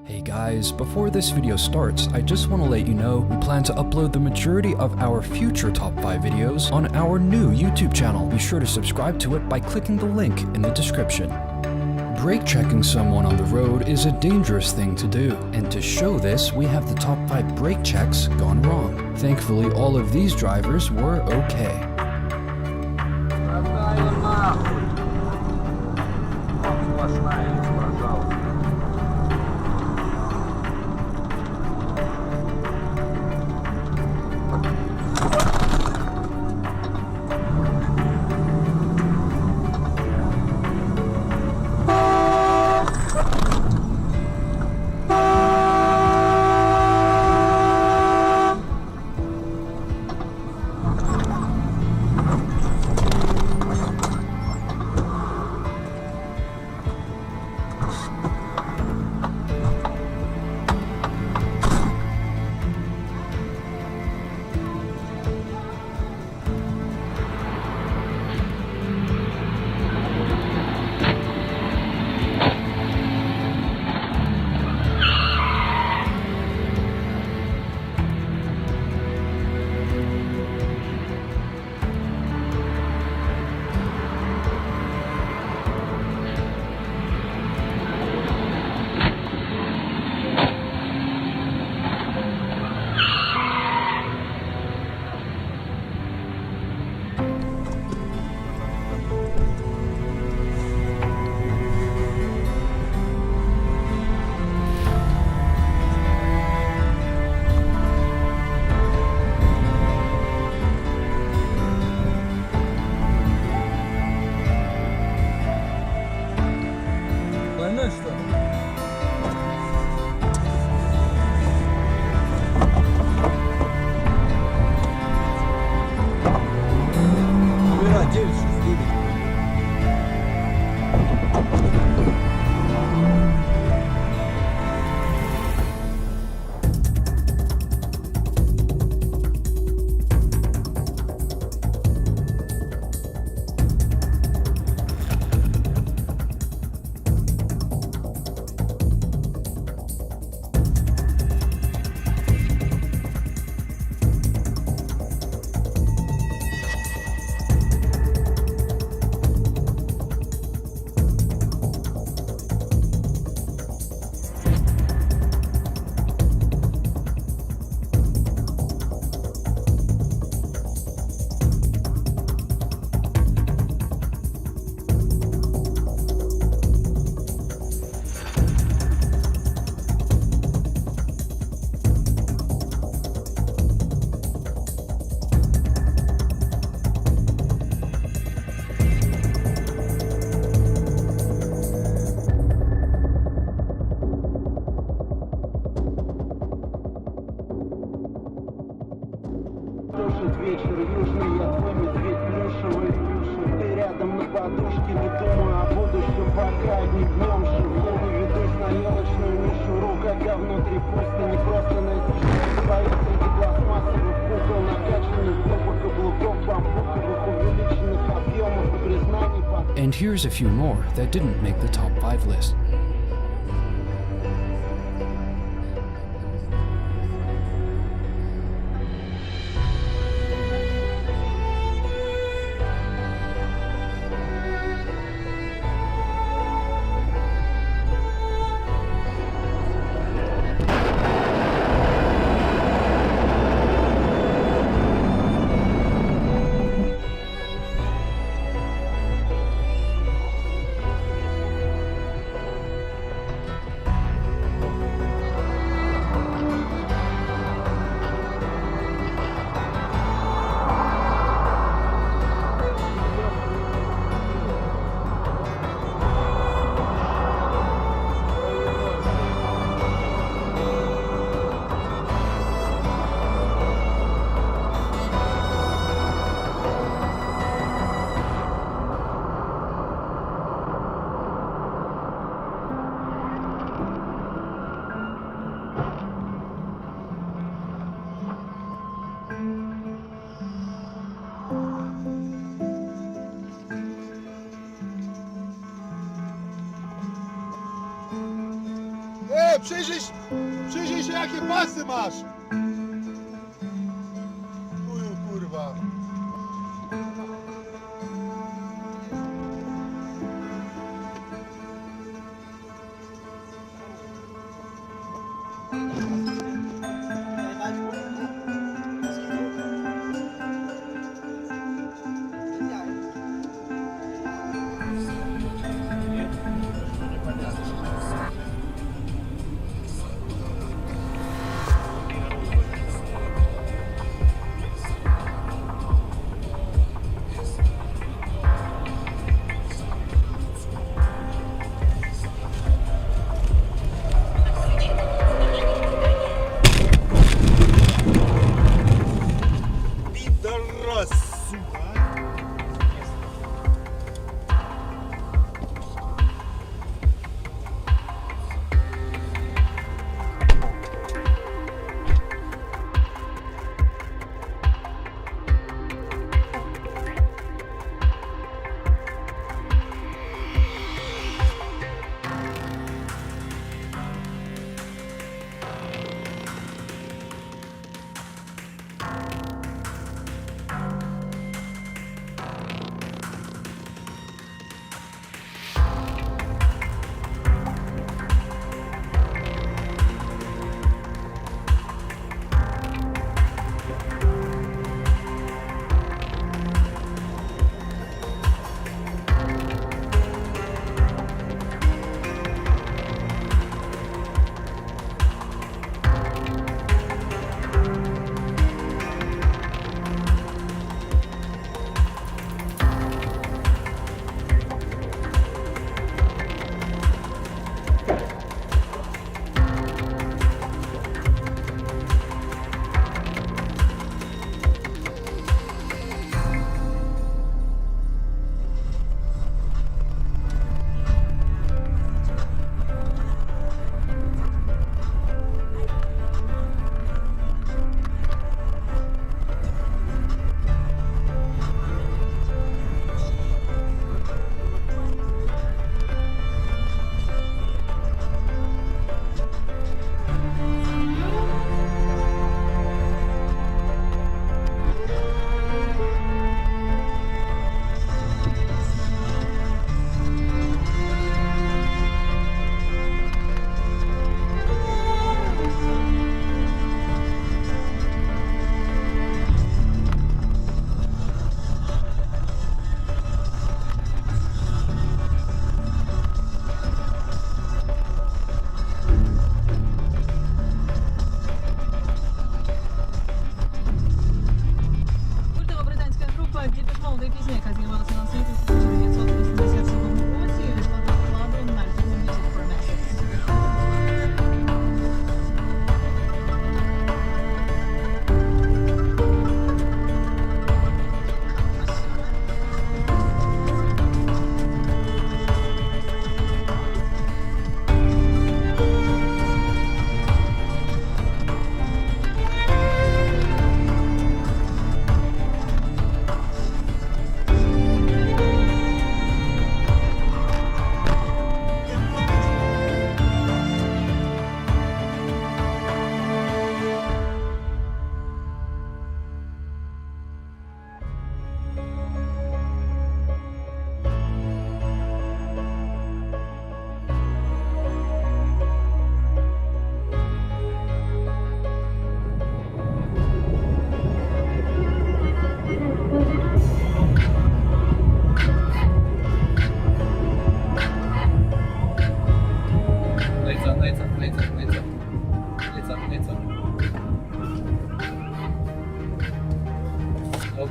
Hey guys, before this video starts, I just want to let you know we plan to upload the majority of our future top 5 videos on our new YouTube channel. Be sure to subscribe to it by clicking the link in the description. Brake checking someone on the road is a dangerous thing to do, and to show this, we have the top 5 brake checks gone wrong. Thankfully, all of these drivers were okay. Вечер южный, я твой медведь плюшевый, ты рядом на подушке, не думаю о будущем, пока одним днем живу, ведусь на елочную мишуру, когда внутри пусто, не просто найти что-то своих среди пластмассовых кукол, накачанных группах каблуков, бамбуковых, увеличенных объемов и признаний. And here's a few more that didn't make the top 5 list. Przyjrzyj się jakie pasy masz! Chuju, kurwa.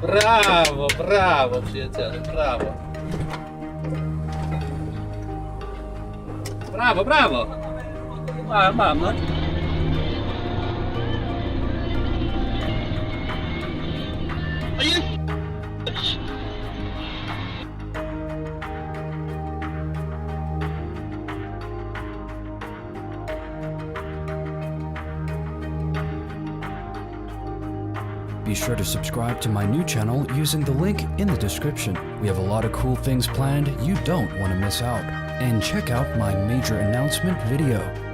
Brawo, brawo przyjaciele, brawo. Brawo, brawo. Mam, no. Be sure to subscribe to my new channel using the link in the description. We have a lot of cool things planned you don't want to miss out. And check out my major announcement video.